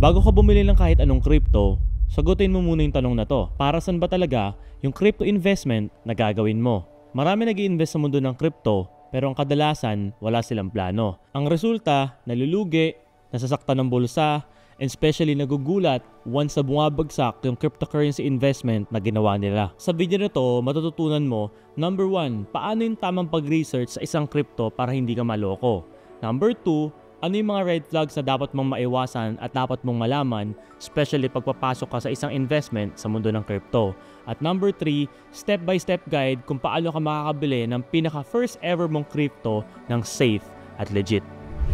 Bago ka bumili ng kahit anong crypto, sagutin mo muna yung tanong na to. Para saan ba talaga yung crypto investment na gagawin mo? Marami nag-i-invest sa mundo ng crypto pero ang kadalasan wala silang plano. Ang resulta, nalulugi, nasasaktan ng bulsa, and especially nagugulat once na bumabagsak yung cryptocurrency investment na ginawa nila. Sa video na to, matututunan mo, number 1, paano yung tamang pag-research sa isang crypto para hindi ka maloko. Number 2, ano yung mga red flags na dapat mong maiwasan at dapat mong malaman, especially pagpapasok ka sa isang investment sa mundo ng crypto. At number 3, step-by-step guide kung paano ka makakabili ng pinaka-first ever mong crypto ng safe at legit.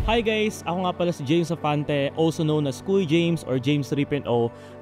Hi guys! Ako nga pala si James Afante, also known as Kuy James or James 3.0.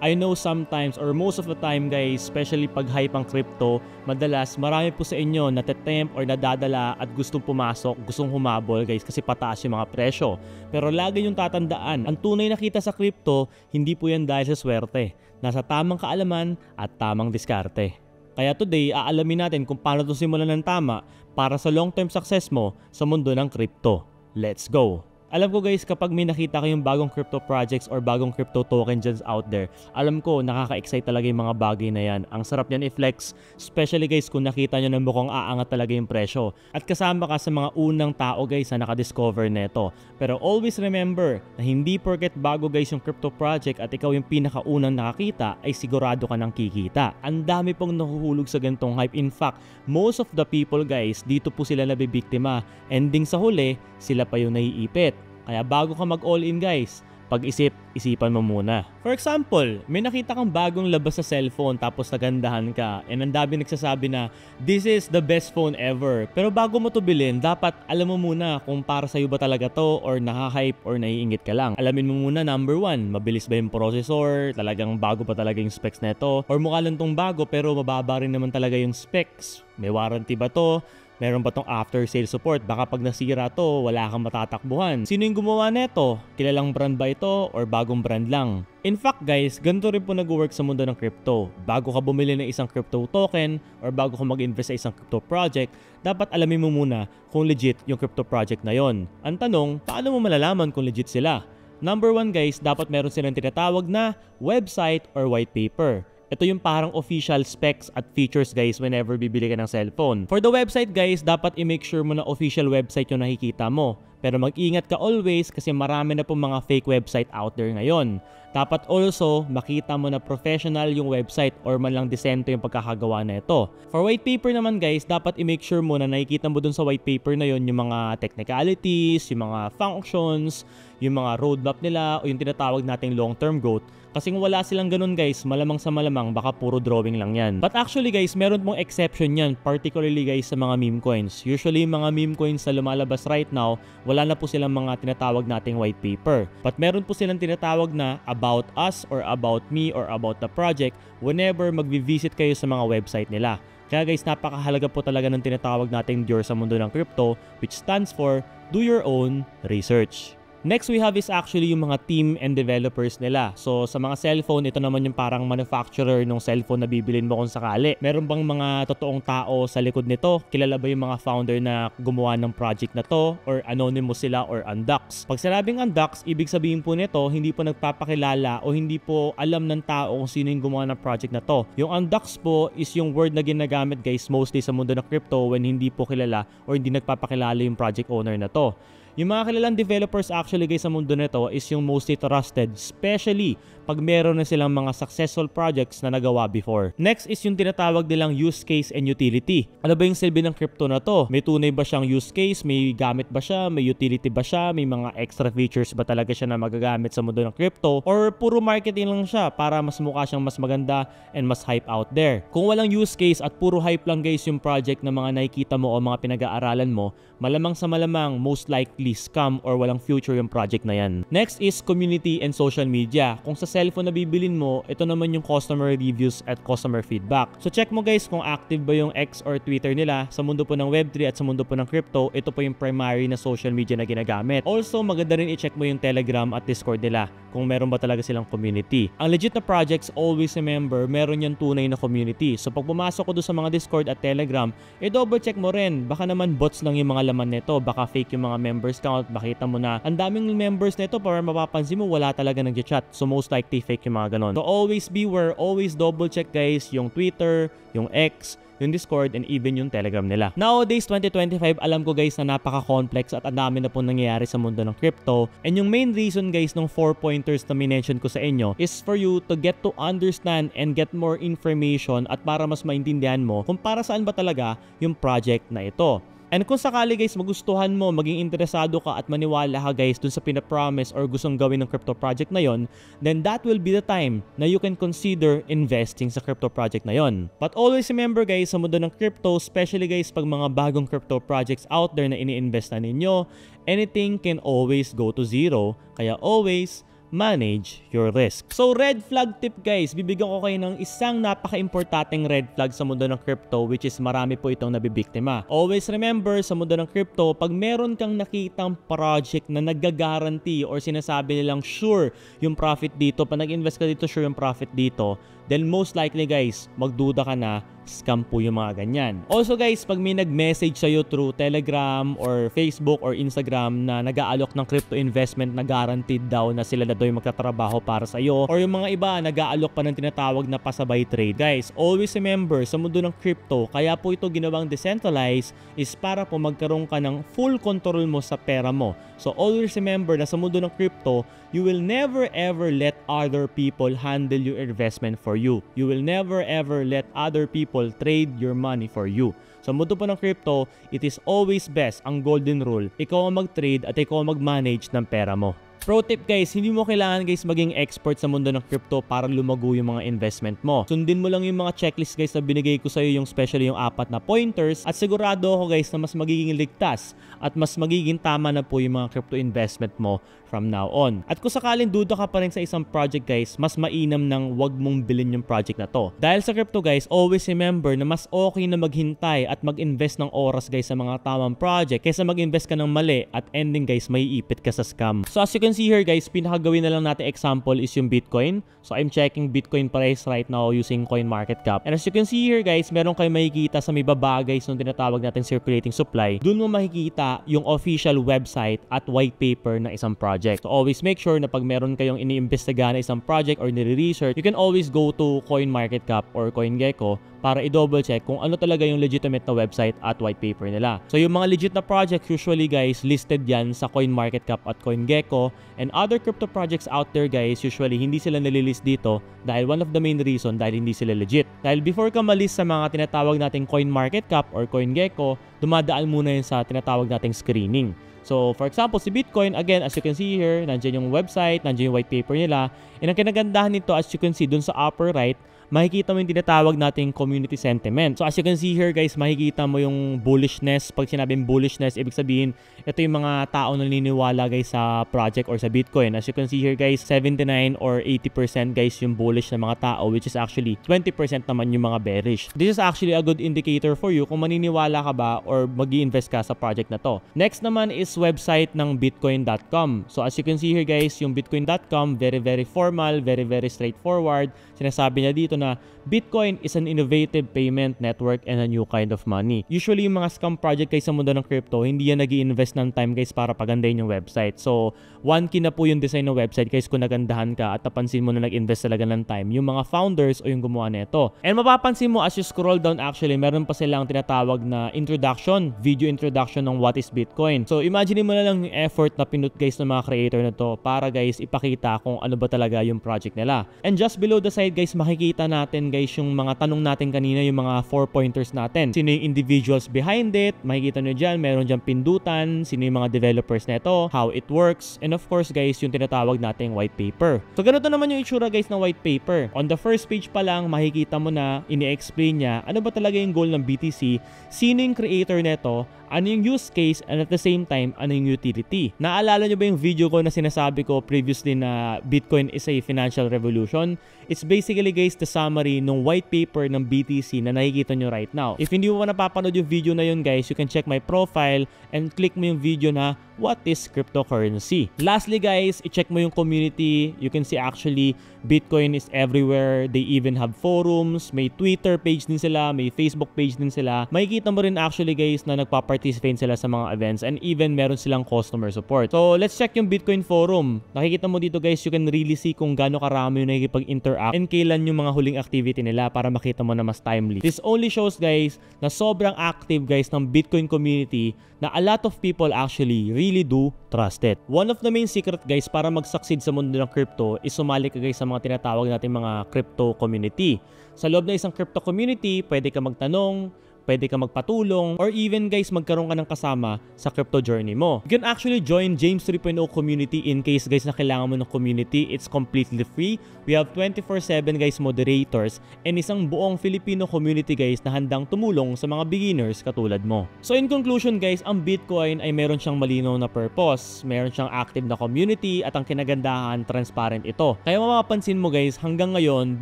I know sometimes or most of the time guys, especially pag hype ang crypto, madalas marami po sa inyo natetempt or nadadala at gustong pumasok, gustong humabol guys kasi pataas yung mga presyo. Pero lagi yung tatandaan, ang tunay na kita sa crypto, hindi po yan dahil sa swerte. Nasa tamang kaalaman at tamang diskarte. Kaya today, aalamin natin kung paano ito simulan ng tama para sa long-term success mo sa mundo ng crypto. Let's go! Alam ko guys, kapag may nakita kayong bagong crypto projects or bagong crypto token dyan out there, alam ko nakaka-excite talaga yung mga bagay na yan. Ang sarap yan i-flex, especially guys kung nakita nyo na mukhang aangat talaga yung presyo. At kasama ka sa mga unang tao guys na nakadiscover neto. Pero always remember na hindi porket bago guys yung crypto project at ikaw yung pinakaunang nakakita ay sigurado ka ng kikita. Ang dami pong nahuhulog sa ganitong hype. In fact, most of the people guys, dito po sila nabibiktima. Ending sa huli, sila pa yung naiipit. Kaya bago ka mag-all-in guys, pag-isipan mo muna. For example, may nakita kang bagong labas sa cellphone tapos nagandahan ka and ang dami nagsasabi na this is the best phone ever. Pero bago mo to bilhin, dapat alam mo muna kung para sa'yo ba talaga to or nakahype or naiingit ka lang. Alamin mo muna number 1, mabilis ba yung processor, talagang bago pa talaga yung specs neto, or mukha lang tong bago pero mababa rin naman talaga yung specs. May warranty ba to? Meron ba tong after sale support? Baka pag nasira to, wala kang matatakbuhan. Sino yung gumawa neto? Kilalang brand ba ito or bagong brand lang? In fact guys, ganito rin po nag-work sa mundo ng crypto. Bago ka bumili ng isang crypto token or bago ka mag-invest sa isang crypto project, dapat alamin mo muna kung legit yung crypto project na yon. Ang tanong, paano mo malalaman kung legit sila? Number 1 guys, dapat meron silang tinatawag na website or white paper. Ito yung parang official specs at features guys whenever bibili ka ng cellphone. For the website guys, dapat i-make sure mo na official website yung nakikita mo. Pero mag-ingat ka always kasi marami na pong mga fake website out there ngayon. Dapat also makita mo na professional yung website or man lang disento yung pagkakagawa na ito. For white paper naman guys, dapat i-make sure mo na nakikita mo dun sa white paper na yon yung mga technicalities, yung mga functions, yung mga roadmap nila o yung tinatawag nating long-term growth. Kasi kung wala silang ganun guys, malamang sa malamang baka puro drawing lang yan. But actually guys, meron pong exception yan, particularly guys sa mga meme coins. Usually mga meme coins na lumalabas right now, wala na po silang mga tinatawag nating white paper. But meron po silang tinatawag na about us or about me or about the project whenever magvi-visit kayo sa mga website nila. Kaya guys, napakahalaga po talaga ng tinatawag nating DOR sa mundo ng crypto, which stands for Do Your Own Research. Next we have is actually yung mga team and developers nila. So sa mga cellphone, ito naman yung parang manufacturer ng cellphone na bibilin mo kung sakali. Meron bang mga totoong tao sa likod nito? Kilala ba yung mga founder na gumawa ng project na to? Or anonymous sila or undox? Pag sinabing undox, ibig sabihin po nito, hindi po nagpapakilala o hindi po alam ng tao kung sino yung gumawa ng project na to. Yung undox po is yung word na ginagamit guys mostly sa mundo ng crypto when hindi po kilala or hindi nagpapakilala yung project owner na to. Yung mga kilalang developers actually guys sa mundo nito is yung mostly trusted, especially pag meron na silang mga successful projects na nagawa before. Next is yung tinatawag nilang use case and utility. Ano ba yung silbi ng crypto na to? May tunay ba siyang use case? May gamit ba siya? May utility ba siya? May mga extra features ba talaga siya na magagamit sa mundo ng crypto? Or puro marketing lang siya para mas mukha siyang mas maganda and mas hype out there? Kung walang use case at puro hype lang guys yung project na mga nakikita mo o mga pinag-aaralan mo, malamang sa malamang most likely scam or walang future yung project na yan. Next is community and social media. Kung sa cellphone na bibilin mo, ito naman yung customer reviews at customer feedback. So check mo guys kung active ba yung X or Twitter nila. Sa mundo po ng Web3 at sa mundo po ng crypto, ito po yung primary na social media na ginagamit. Also, maganda rin i-check mo yung Telegram at Discord nila kung meron ba talaga silang community. Ang legit na projects, always remember, meron yung tunay na community. So pag pumasok ko doon sa mga Discord at Telegram, double check mo rin. Baka naman bots lang yung mga laman nito. Baka fake yung mga members members count, makita mo na ang daming members nito, para mapapansin mo wala talaga nag-chat. So most likely fake yung mga ganon. So always beware, always double check guys yung Twitter, yung X, yung Discord, and even yung Telegram nila. Nowadays, 2025, alam ko guys na napaka-complex at ang dami na pong nangyayari sa mundo ng crypto. And yung main reason guys ng 4 pointers na minention ko sa inyo is for you to get to understand and get more information at para mas maintindihan mo kung para saan ba talaga yung project na ito. And kung sakali guys magustuhan mo, maging interesado ka at maniwala ka guys dun sa pinapromise or gustong gawin ng crypto project na yon, then that will be the time na you can consider investing sa crypto project na yon. But always remember guys, sa mundo ng crypto, especially guys pag mga bagong crypto projects out there na ini-invest na ninyo, anything can always go to zero. Kaya always manage your risk. So red flag tip guys, bibigyan ko kayo ng isang napaka-importanteng red flag sa mundo ng crypto, which is marami po itong nabibiktima. Always remember, sa mundo ng crypto, pag meron kang nakitang project na nagga-guarantee or sinasabi nilang sure yung profit dito, pag nag-invest ka dito sure yung profit dito, then most likely guys, magduda ka na scam po yung mga ganyan. Also guys, pag may nag-message sa'yo through Telegram or Facebook or Instagram na nag-aalok ng crypto investment na guaranteed daw na sila na daw yung magtatrabaho para sa'yo, or yung mga iba nag-aalok pa ng tinatawag na pasabay trade, guys, always remember, sa mundo ng crypto, kaya po ito ginawang decentralized is para po magkaroon ka ng full control mo sa pera mo. So always remember na sa mundo ng crypto, you will never ever let other people handle your investment for you. You will never ever let other people trade your money for you. Sa mundo po ng crypto, it is always best, ang golden rule, ikaw ang mag-trade at ikaw ang mag-manage ng pera mo. Pro tip guys, hindi mo kailangan guys maging expert sa mundo ng crypto para lumago yung mga investment mo. Sundin mo lang yung mga checklist guys na binigay ko sa'yo, yung especially yung 4 na pointers, at sigurado ako guys na mas magiging ligtas at mas magiging tama na po yung mga crypto investment mo from now on. At kung sakaling duda ka pa rin sa isang project guys, mas mainam nang wag mong bilhin yung project na to. Dahil sa crypto guys, always remember na mas okay na maghintay at mag-invest ng oras guys sa mga tamang project kaysa mag-invest ka ng mali at ending guys may ipit ka sa scam. So as you can see here guys, pinakagawin na lang natin example is yung Bitcoin. So I'm checking Bitcoin price right now using CoinMarketCap. And as you can see here guys, meron kayong makikita sa may baba guys nung tinatawag natin circulating supply. Doon mo makikita yung official website at white paper ng isang project. So always make sure na pag meron kayong iniimbestigahan na isang project or nire-research, you can always go to CoinMarketCap or CoinGecko para i-double check kung ano talaga yung legitimate na website at white paper nila. So yung mga legit na projects usually guys, listed yan sa CoinMarketCap at CoinGecko, and other crypto projects out there guys, usually hindi sila nalilist dito dahil one of the main reason dahil hindi sila legit. Dahil before ka malist sa mga tinatawag nating CoinMarketCap or CoinGecko, dumadaan muna yun sa tinatawag nating screening. So, for example, si Bitcoin, again, as you can see here, nandiyan yung website, nandiyan yung white paper nila. And ang kinagandahan nito, as you can see, dun sa upper right, makikita mo yung tinatawag nating community sentiment. So as you can see here guys, makikita mo yung bullishness. Pag sinabing bullishness, ibig sabihin, ito yung mga tao na naniniwala guys sa project or sa Bitcoin. As you can see here guys, 79 or 80% guys yung bullish na mga tao, which is actually 20% naman yung mga bearish. This is actually a good indicator for you kung maniniwala ka ba or mag-i-invest ka sa project na to. Next naman is website ng bitcoin.com. So as you can see here guys, yung bitcoin.com, very formal, very straightforward. Sinasabi niya dito na Bitcoin is an innovative payment network and a new kind of money. Usually yung mga scam project guys sa mundo ng crypto, hindi yan nag-i-invest ng time guys para pagandahin yung website. So, one key na po yung design ng website guys kung nagandahan ka at napansin mo na nag-invest talaga ng time yung mga founders o yung gumawa nito. And mapapansin mo as you scroll down actually, meron pa silang tinatawag na introduction, video introduction ng what is Bitcoin. So, imagine mo na lang yung effort na pinut guys ng mga creator na to para guys ipakita kung ano ba talaga yung project nila. And just below the side guys, makikita natin guys yung mga tanong natin kanina, yung mga 4 pointers natin. Sino yung individuals behind it? Makikita nyo dyan, meron dyan pindutan, sino yung mga developers neto, how it works, and of course guys, yung tinatawag nating white paper. So ganito naman yung itsura guys ng white paper. On the first page pa lang, makikita mo na ini-explain niya ano ba talaga yung goal ng BTC, sino yung creator neto, ano yung use case, and at the same time, ano yung utility. Naalala nyo ba yung video ko na sinasabi ko previously na Bitcoin is a financial revolution? It's basically guys the summary ng white paper ng BTC na nakikita nyo right now. If hindi mo pa napapanood yung video na yun guys, you can check my profile and click mo yung video na what is cryptocurrency. Lastly guys, i-check mo yung community. You can see actually Bitcoin is everywhere. They even have forums, may Twitter page din sila, may Facebook page din sila. Makikita mo rin actually guys na nagpa-participate sila sa mga events and even meron silang customer support. So let's check yung Bitcoin forum. Nakikita mo dito guys, you can really see kung gaano karami yung nakikipag-interact and kailan yung mga huling activity nila para makita mo na mas timely. This only shows guys na sobrang active guys ng Bitcoin community na a lot of people actually really do trust it. One of the main secret guys para mag-succeed sa mundo ng crypto is sumali ka guys sa mga tinatawag natin mga crypto community. Sa loob ng isang crypto community, pwede ka magtanong, pwede ka magpatulong, or even guys magkaroon ka ng kasama sa crypto journey mo. You can actually join James 3.0 community in case guys na kailangan mo ng community. It's completely free. We have 24/7 guys moderators and isang buong Filipino community guys na handang tumulong sa mga beginners katulad mo. So in conclusion guys, ang Bitcoin ay meron siyang malinaw na purpose, meron siyang active na community at ang kinagandahan, transparent ito. Kaya mapapansin mo guys, hanggang ngayon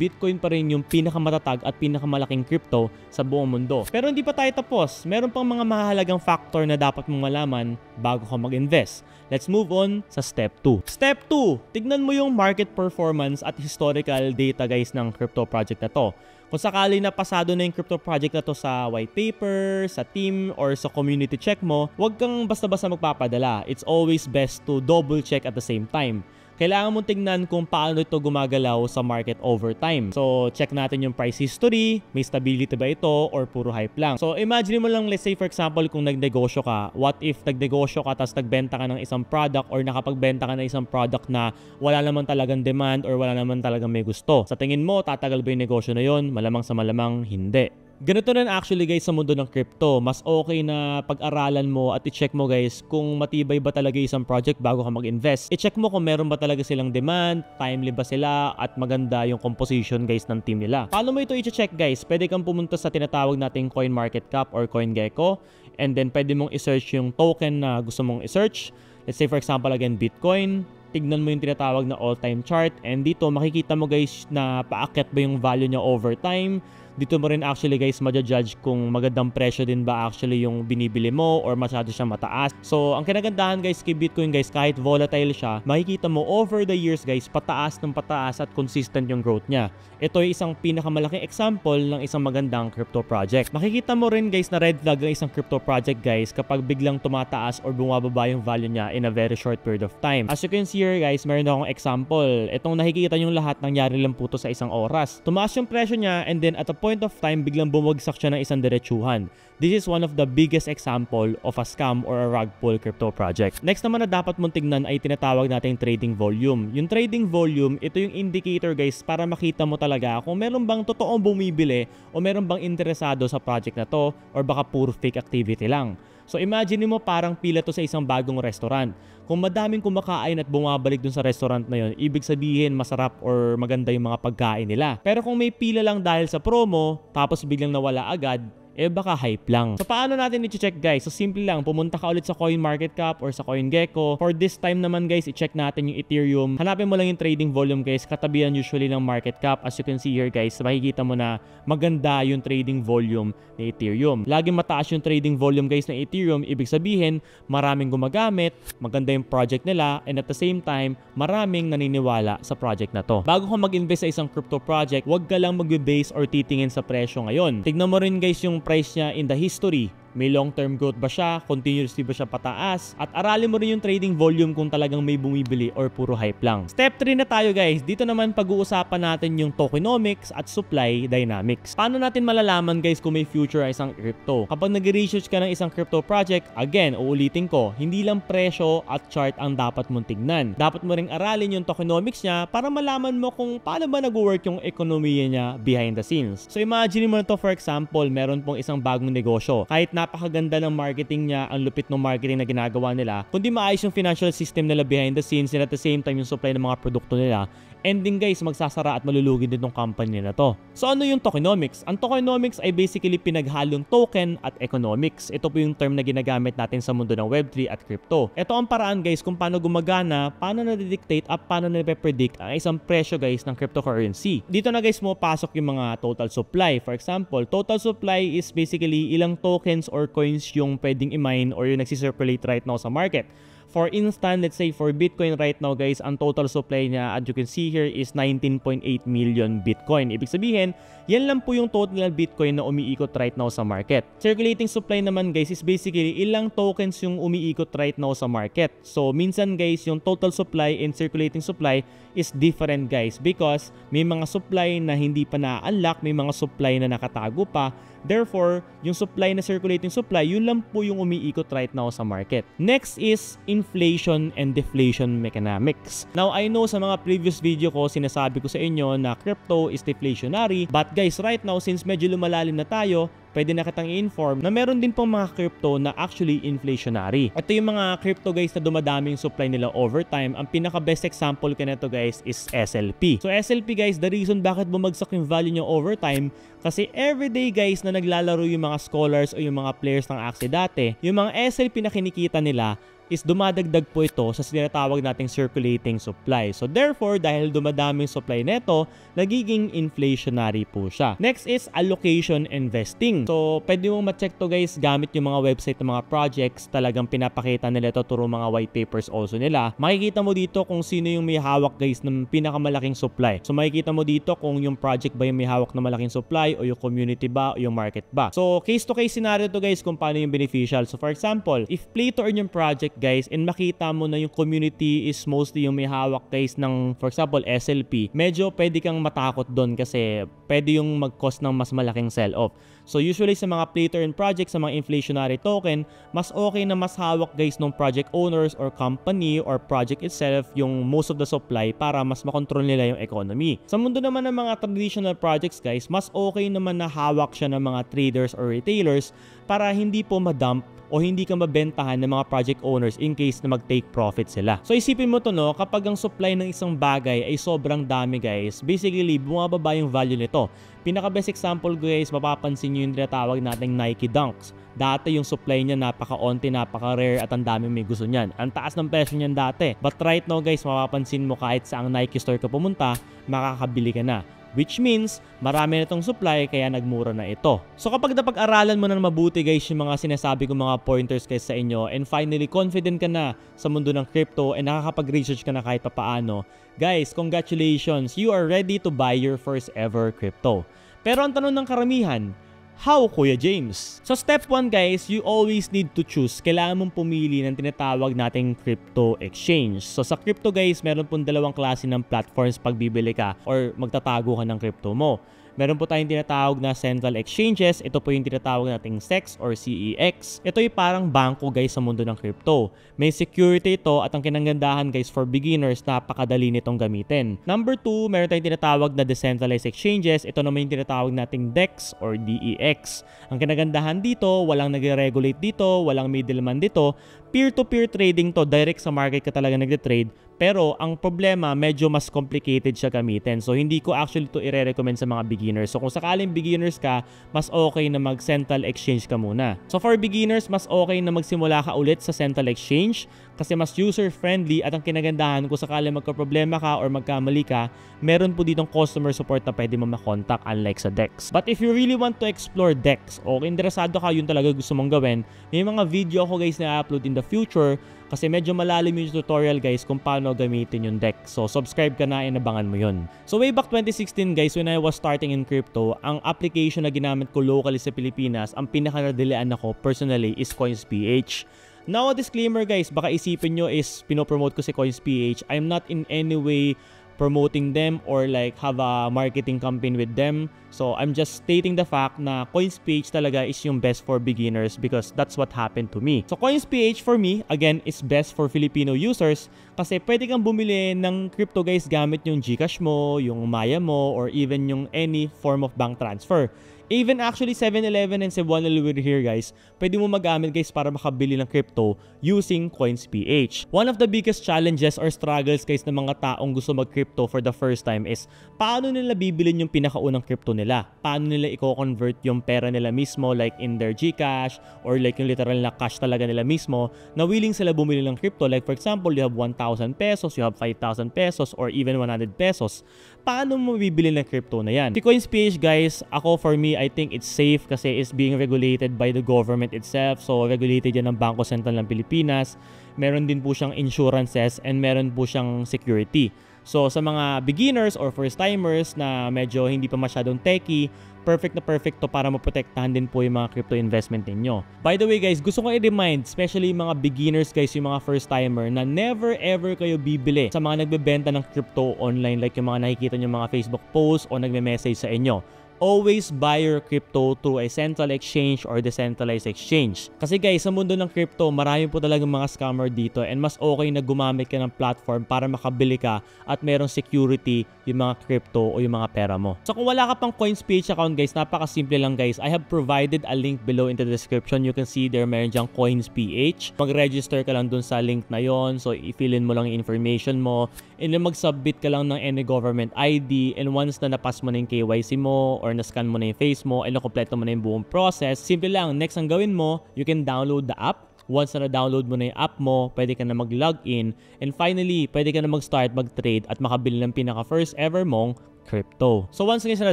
Bitcoin pa rin yung pinakamatatag at pinakamalaking crypto sa buong mundo. Pero hindi pa tayo tapos. Meron pang mga mahalagang factor na dapat mong malaman bago ka mag-invest. Let's move on sa step 2. Step 2, tignan mo yung market performance at historical data guys ng crypto project na to. Kung sakali na pasado na yung crypto project na to sa white paper, sa team, or sa community check mo, huwag kang basta-basta magpapadala. It's always best to double check at the same time. Kailangan mong tignan kung paano ito gumagalaw sa market over time. So, check natin yung price history, may stability ba ito or puro hype lang. So, imagine mo lang, let's say for example, kung nagnegosyo ka, what if nagnegosyo ka tapos nagbenta ka ng isang product or nakapagbenta ka ng isang product na wala naman talagang demand or wala naman talagang may gusto. Sa tingin mo, tatagal ba yung negosyo na yun? Malamang sa malamang, hindi. Ganito rin actually guys sa mundo ng crypto. Mas okay na pag-aralan mo at i-check mo guys kung matibay ba talaga isang project bago ka mag-invest. I-check mo kung meron ba talaga silang demand, timely ba sila, at maganda yung composition guys ng team nila. Paano mo ito i-check guys? Pwede kang pumunta sa tinatawag nating CoinMarketCap or CoinGecko and then pwede mong i-search yung token na gusto mong i-search. Let's say for example again Bitcoin. Tignan mo yung tinatawag na all-time chart and dito makikita mo guys na paakyat ba yung value niya over time. Dito mo rin actually guys ma-judge kung magandang presyo din ba actually yung binibili mo or masyado siyang mataas. So ang kinagandahan guys kay Bitcoin guys, kahit volatile siya, makikita mo over the years guys pataas ng pataas at consistent yung growth niya. Ito ay isang pinakamalaking example ng isang magandang crypto project. Makikita mo rin guys na red flag ng isang crypto project guys kapag biglang tumataas or bumababa yung value niya in a very short period of time. As you can see here guys, meron akong example. Itong nakikita yung lahat nangyari lang po to sa isang oras. Tumaas yung presyo niya and then at a point of time biglang bumagsak siya ng isang diretsuhan. This is one of the biggest example of a scam or a rug pull crypto project. Next naman na dapat mong tignan ay tinatawag nating trading volume. Yung trading volume, ito yung indicator guys para makita mo talaga kung meron bang totoong bumibili o meron bang interesado sa project na to or baka puro fake activity lang. So imagine mo parang pila to sa isang bagong restaurant. Kung madaming kumakain at bumabalik dun sa restaurant na yun, ibig sabihin masarap or maganda yung mga pagkain nila. Pero kung may pila lang dahil sa promo, tapos biglang nawala agad, baka hype lang. So paano natin i-check guys? So simple lang, pumunta ka ulit sa CoinMarketCap or sa CoinGecko. For this time naman guys, i-check natin yung Ethereum. Hanapin mo lang yung trading volume guys, katabihan usually ng market cap. As you can see here guys, makikita mo na maganda yung trading volume ng Ethereum. Laging mataas yung trading volume guys ng Ethereum, ibig sabihin maraming gumagamit, maganda yung project nila, and at the same time, maraming naniniwala sa project na to. Bago ka mag-invest sa isang crypto project, huwag ka lang mag-base or titingin sa presyo ngayon. Tignan mo rin guys yung price niya in the history. May long-term growth ba siya? Continuously ba siya pataas? At aralin mo rin yung trading volume kung talagang may bumibili or puro hype lang. Step 3 na tayo guys. Dito naman pag-uusapan natin yung tokenomics at supply dynamics. Paano natin malalaman guys kung may future ay isang crypto? Kapag nag-research ka ng isang crypto project, again, uulitin ko, hindi lang presyo at chart ang dapat mong tignan. Dapat mo ring aralin yung tokenomics niya para malaman mo kung paano ba nag-work yung ekonomiya niya behind the scenes. So imagine mo na to, for example, meron pong isang bagong negosyo. Kahit napakaganda ng marketing niya, ang lupit ng marketing na ginagawa nila, kundi maayos yung financial system nila behind the scenes and at the same time yung supply ng mga produkto nila, ending guys, magsasara at malulugi din tong company na to. So ano yung tokenomics? Ang tokenomics ay basically pinaghalong token at economics. Ito po yung term na ginagamit natin sa mundo ng Web3 at crypto. Ito ang paraan guys kung paano gumagana, paano na-dictate at paano na-predict ang isang presyo guys ng cryptocurrency. Dito na guys mo pasok yung mga total supply. For example, total supply is basically ilang tokens or coins yung pwedeng i-mine or yung nagsisirculate right now sa market. For instance, let's say for Bitcoin right now guys, ang total supply niya, as you can see here, is 19.8 million Bitcoin. Ibig sabihin, yan lang po yung total Bitcoin na umiikot right now sa market. Circulating supply naman guys is basically ilang tokens yung umiikot right now sa market. So minsan guys, yung total supply and circulating supply is different guys because may mga supply na hindi pa na-unlock, may mga supply na nakatago pa. Therefore, yung supply na circulating supply, yun lang po yung umiikot right now sa market. Next is inflation and deflation mechanics. Now, I know sa mga previous video ko, sinasabi ko sa inyo na crypto is deflationary. But guys, right now, since medyo lumalalim na tayo, pwede na kitang i-inform na meron din pong mga crypto na actually inflationary. Ito yung mga crypto guys na dumadami yung supply nila over time. Ang pinaka-best example ka nito guys is SLP. So SLP guys, the reason bakit bumagsak yung value niya over time, kasi everyday guys na naglalaro yung mga scholars o yung mga players ng Axie dati, yung mga SLP na kinikita nila is dumadagdag po ito sa sinatawag nating circulating supply. So therefore, dahil dumadaming supply neto, nagiging inflationary po siya. Next is allocation investing. So pwede mong ma-check to guys gamit yung mga website ng mga projects. Talagang pinapakita nila ito through mga white papers also nila. Makikita mo dito kung sino yung may hawak guys ng pinakamalaking supply. So makikita mo dito kung yung project ba yung may hawak na malaking supply o yung community ba o yung market ba. So case to case scenario to guys kung paano yung beneficial. So for example, if play to earn yung project guys and makita mo na yung community is mostly yung may hawak guys ng for example SLP, medyo pwede kang matakot doon kasi pwede yung mag-cause ng mas malaking sell-off. So usually sa mga play to earn projects, sa mga inflationary token, mas okay na mas hawak guys ng project owners or company or project itself yung most of the supply para mas makontrol nila yung economy. Sa mundo naman ng mga traditional projects guys, mas okay naman na hawak siya ng mga traders or retailers para hindi po madump o hindi ka mabentahan ng mga project owners in case na mag-take profit sila. So isipin mo to no, kapag ang supply ng isang bagay ay sobrang dami guys, basically bumababa yung value nito. Pinaka-best example guys, mapapansin nyo yung tinatawag nating Nike Dunks. Dati yung supply niya napaka-onti, napaka-rare at ang dami may gusto niyan. Ang taas ng presyo niyan dati. But right now guys, mapapansin mo kahit saang Nike store ka pumunta, makakabili ka na. Which means, marami na itong supply kaya nagmura na ito. So kapag napag-aralan mo na mabuti guys yung mga sinasabi kong mga pointers guys sa inyo and finally confident ka na sa mundo ng crypto and nakakapag-research ka na kahit papaano, guys, congratulations! You are ready to buy your first ever crypto. Pero ang tanong ng karamihan, how, Kuya James? So step 1 guys, you always need to choose. Kailangan mong pumili ng tinatawag nating crypto exchange. So sa crypto guys, meron pong dalawang klase ng platforms pag bibili ka or magtatago ka ng crypto mo. Meron po tayong tinatawag na central exchanges. Ito po yung tinatawag nating CEX or CEX. Ito ay parang bangko guys sa mundo ng crypto. May security ito at ang kinanggandahan guys for beginners, napakadali nitong gamitin. Number 2, meron tayong tinatawag na decentralized exchanges. Ito naman yung tinatawag nating DEX or DEX. Ang kinagandahan dito, walang nagre-regulate dito, walang middleman dito. Peer-to-peer trading to, direct sa market ka talaga nagde-trade. Pero ang problema, medyo mas complicated siya gamitin. So hindi ko actually to i-recommend sa mga beginners. So kung sakaling beginners ka, mas okay na mag-central exchange ka muna. So for beginners, mas okay na magsimula ka ulit sa central exchange kasi mas user-friendly at ang kinagandahan kung sakaling magka-problema ka or magkamali ka, meron po ditong customer support na pwede mo makontak unlike sa DEX. But if you really want to explore DEX o interesado ka, yun talaga gusto mong gawin, may mga video ako guys na upload in the future kasi medyo malalim yung tutorial guys kung paano gamitin yung DEX. So subscribe ka na and abangan mo yun. So way back 2016 guys, when I was starting in crypto, ang application na ginamit ko locally sa Pilipinas, ang pinaka-nadalian ako personally is CoinsPH. Now a disclaimer guys, baka isipin nyo is pinopromote ko si CoinsPH. I'm not in any way promoting them or like have a marketing campaign with them. So I'm just stating the fact na CoinsPH talaga is yung best for beginners because that's what happened to me. So CoinsPH for me, again, is best for Filipino users kasi pwede kang bumili ng crypto guys gamit yung GCash mo, yung Maya mo, or even yung any form of bank transfer. Even actually 7-Eleven and Cebuana Libre here guys, pwede mo magamit guys para makabili ng crypto using CoinsPH. One of the biggest challenges or struggles guys ng mga taong gusto mag-crypto for the first time is paano nila bibilin yung pinakaunang crypto nila? Paano nila i-convert yung pera nila mismo like in their GCash or like yung literal na cash talaga nila mismo na willing sila bumili ng crypto. Like for example, you have 1,000 1,000 pesos, you have 5,000 pesos, or even 100 pesos, paano mo bibili ng crypto na yan? Si CoinsPH guys, for me, I think it's safe kasi it's being regulated by the government itself. So regulated yan ng Bangko Sentral ng Pilipinas. Meron din po siyang insurances and meron po siyang security. So sa mga beginners or first timers na medyo hindi pa masyadong techie, perfect na perfect to para maprotektahan din po yung mga crypto investment ninyo. By the way guys, gusto ko i-remind, especially yung mga beginners guys, yung mga first timer, na never ever kayo bibili sa mga nagbebenta ng crypto online like yung mga nakikita nyo mga Facebook posts o nagme-message sa inyo. Always buy your crypto through a central exchange or decentralized exchange. Kasi guys, sa mundo ng crypto, marami po talagang mga scammer dito and mas okay na gumamit ka ng platform para makabili ka at merong security yung mga crypto o yung mga pera mo. So kung wala ka pang CoinsPH account guys, napaka-simple lang guys. I have provided a link below in the description. You can see there meron dyang CoinsPH. Mag-register ka lang dun sa link na yon. So i-fill in mo lang yung information mo and then mag-submit ka lang ng any government ID, and once na napas mo na yung KYC mo or na-scan mo na yung face mo and nakompleto mo na yung buong process, simple lang, next ang gawin mo, you can download the app. Once na na-download mo na yung app mo, pwede ka na mag-login, and finally, pwede ka na mag-start mag-trade at makabili ng pinaka-first ever mong crypto. So once guys na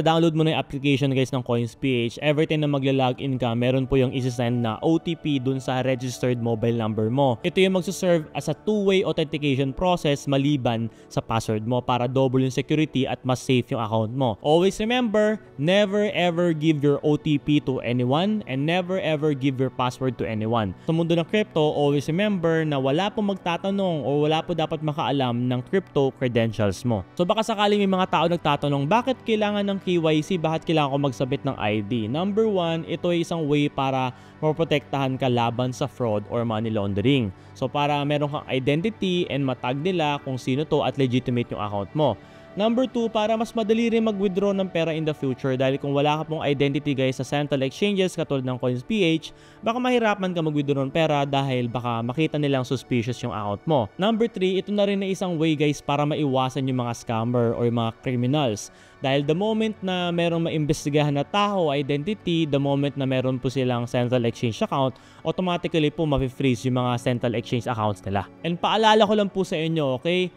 download mo na yung application guys ng CoinsPH, every time na magla-login ka, meron po yung isi-send na OTP dun sa registered mobile number mo. Ito yung magsuserve as a two-way authentication process maliban sa password mo para double yung security at mas safe yung account mo. Always remember, never ever give your OTP to anyone and never ever give your password to anyone. Sa mundo ng crypto, always remember na wala pong magtatanong o wala po dapat makaalam ng crypto credentials mo. So baka sakaling may mga tao nagtatanong, bakit kailangan ng KYC? Bakit kailangan ko magsabit ng ID? Number one, ito ay isang way para maprotektahan ka laban sa fraud or money laundering. So para meron kang identity and matag nila kung sino to at legitimate yung account mo. Number 2, para mas madali rin mag-withdraw ng pera in the future dahil kung wala ka pong identity guys sa central exchanges katulad ng CoinsPH, baka mahirapan ka mag-withdraw ng pera dahil baka makita nilang suspicious yung account mo. Number 3, ito na rin na isang way guys para maiwasan yung mga scammer or yung mga criminals. Dahil the moment na merong maimbestigahan na tao, identity, the moment na meron po silang central exchange account, automatically po ma-freeze yung mga central exchange accounts nila. And paalala ko lang po sa inyo, okay?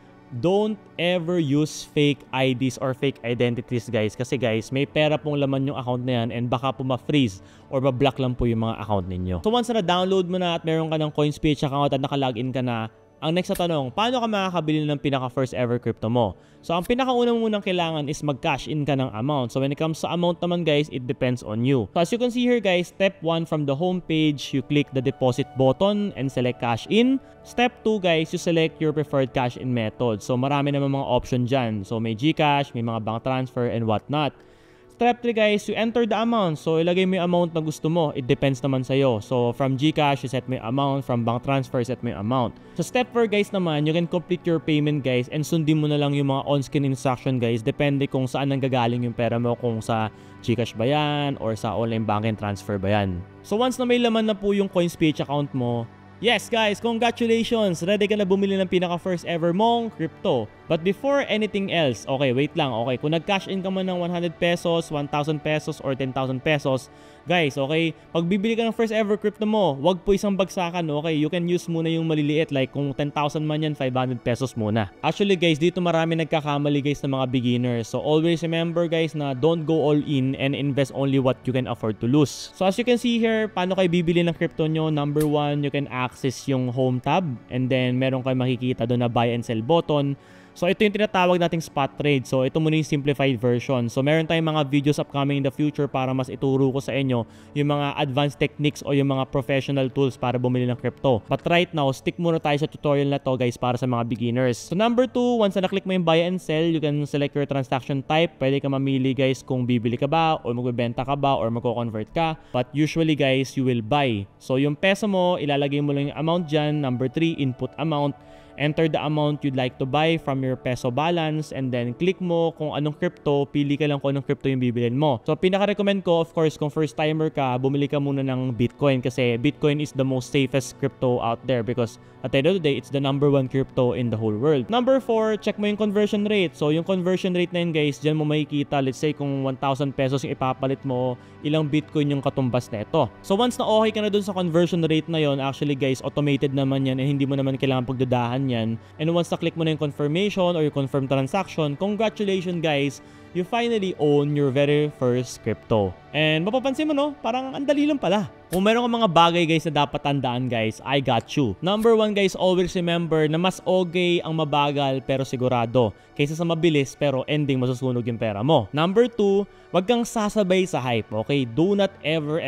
Don't ever use fake IDs or fake identities guys, kasi guys may pera pong laman yung account na yan and baka po ma-freeze or ma-block lang po yung mga account ninyo. So once na download mo na at meron ka ng CoinsPH account at nakalogin ka na, ang next na tanong, paano ka makakabili ng pinaka first ever crypto mo? So ang pinakauna munang kailangan is mag-cash in ka ng amount. So when it comes sa amount naman guys, it depends on you. So as you can see here guys, step 1 from the home page, you click the deposit button and select cash in. Step 2 guys, you select your preferred cash in method. So marami naman mga option dyan. So may GCash, may mga bank transfer and whatnot. Step 3 guys, you enter the amount. So ilagay mo yung amount na gusto mo. It depends naman sa'yo. So from GCash, you set mo yung amount. From bank transfer, set mo yung amount. So step 4 guys naman, you can complete your payment guys and sundin mo na lang yung mga on-screen instruction guys. Depende kung saan nanggagaling yung pera mo. Kung sa GCash ba yan or sa online banking transfer ba yan. So once na may laman na po yung CoinsPH account mo, yes guys, congratulations! Ready ka na bumili ng pinaka first ever mong crypto. But before anything else, okay, wait lang. Okay, kung nag-cash in ka man ng 100 pesos, 1,000 pesos, or 10,000 pesos, guys, okay, pag bibili ka ng first ever crypto mo, wag po isang bagsakan, okay? You can use muna yung maliliit, like kung 10,000 man yan, 500 pesos muna. Actually guys, dito marami nagkakamali guys ng mga beginners. So always remember guys na don't go all in and invest only what you can afford to lose. So as you can see here, paano kayo bibili ng crypto nyo? Number 1, you can access yung home tab and then meron kayo makikita doon na buy and sell button. So ito yung tinatawag nating spot trade. So ito muna yung simplified version. So meron tayong mga videos upcoming in the future para mas ituro ko sa inyo yung mga advanced techniques o yung mga professional tools para bumili ng crypto. But right now, stick muna tayo sa tutorial na to guys para sa mga beginners. So number 2, once na click mo yung buy and sell, you can select your transaction type. Pwede ka mamili guys kung bibili ka ba o magbebenta ka ba or magko-convert ka. But usually guys, you will buy. So yung peso mo, ilalagay mo lang yung amount dyan. Number 3, input amount. Enter the amount you'd like to buy from your peso balance and then click mo kung anong crypto, pili ka lang kung anong crypto yung bibilin mo. So pinaka-recommend ko, of course, kung first timer ka, bumili ka muna ng Bitcoin kasi Bitcoin is the most safest crypto out there because at the end of the day, it's the number 1 crypto in the whole world. Number 4, check mo yung conversion rate. So yung conversion rate na yun guys, dyan mo makikita, let's say kung 1,000 pesos yung ipapalit mo, ilang Bitcoin yung katumbas na ito. So once na okay ka na dun sa conversion rate na yun, actually guys, automated naman yan and hindi mo naman kailangan pagdudahan tandaan yan. And once na-click mo na yung confirmation or yung confirm transaction, congratulations guys! You finally own your very first crypto. And mapapansin mo no, parang ang dali lang pala. Kung meron kang mga bagay guys na dapat tandaan guys, I got you. Number 1 guys, always remember na mas okay ang mabagal pero sigurado kaysa sa mabilis pero ending masusunog yung pera mo. Number 2, wag kang sasabay sa hype, okay? Do not ever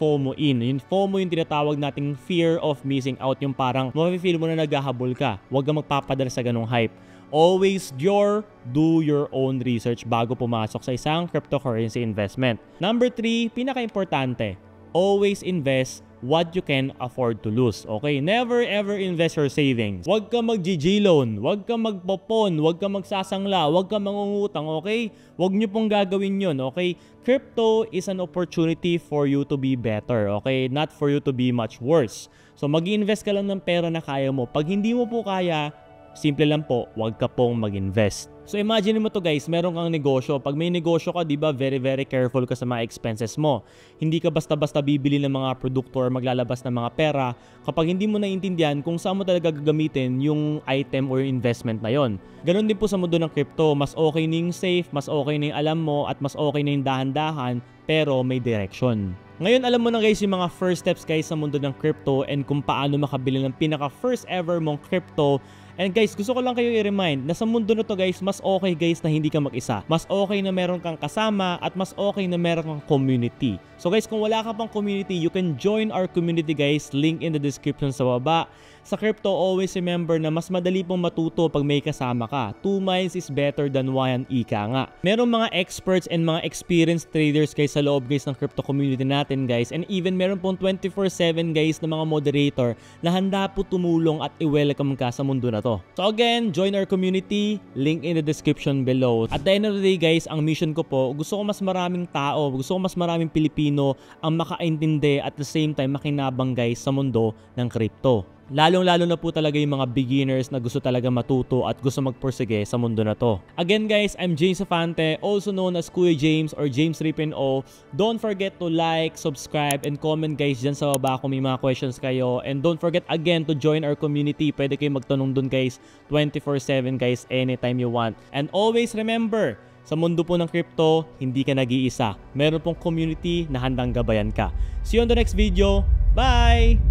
FOMO in. Yung FOMO yung tinatawag nating fear of missing out, yung parang mafe-feel mo na naghahabol ka. Wag kang magpapadala sa ganong hype. Always do your own research bago pumasok sa isang cryptocurrency investment. Number 3, pinaka-importante, always invest what you can afford to lose. Okay? Never ever invest your savings. Huwag ka mag-GG loan, huwag ka magpopon, huwag ka magsasangla, huwag ka mangungutang, okay? Huwag nyo pong gagawin yun, okay? Crypto is an opportunity for you to be better, okay? Not for you to be much worse. So mag-invest ka lang ng pera na kaya mo. Pag hindi mo po kaya, simple lang po, huwag ka pong mag-invest. So imagine mo to guys, meron kang negosyo. Pag may negosyo ka, di ba, very careful ka sa mga expenses mo. Hindi ka basta-basta bibili ng mga produkto or maglalabas ng mga pera kapag hindi mo naintindihan kung saan mo talaga gagamitin yung item or investment na yon. Ganon din po sa mundo ng crypto. Mas okay na yung safe, mas okay na yung alam mo, at mas okay na yung dahan-dahan, pero may direction. Ngayon alam mo na guys yung mga first steps guys sa mundo ng crypto and kung paano makabili ng pinaka first ever mong crypto. And guys, gusto ko lang kayo i-remind na sa mundo na to guys, mas okay guys na hindi ka mag-isa. Mas okay na meron kang kasama at mas okay na meron kang community. So guys, kung wala ka pang community, you can join our community guys. Link in the description sa baba. Sa crypto, always remember na mas madali pong matuto pag may kasama ka. 2 minds is better than 1, ika nga. Merong mga experts and mga experienced traders guys sa loob guys ng crypto community natin guys. And even meron pong 24/7 guys na mga moderator na handa po tumulong at i-welcome ka sa mundo na to. So again, join our community. Link in the description below. At the end of the day guys, ang mission ko po, gusto ko mas maraming tao, gusto ko mas maraming Pilipino ang makaintindi at the same time makinabang guys sa mundo ng crypto. Lalong-lalo na po talaga yung mga beginners na gusto talaga matuto at gusto magpursige sa mundo na to. Again guys, I'm James Afante, also known as Kuya James or James 3.0. Don't forget to like, subscribe, and comment guys dyan sa baba kung may mga questions kayo. And don't forget again to join our community. Pwede kayo magtanong dun guys, 24/7 guys, anytime you want. And always remember, sa mundo po ng crypto, hindi ka nag-iisa. Meron pong community na handang gabayan ka. See you on the next video. Bye!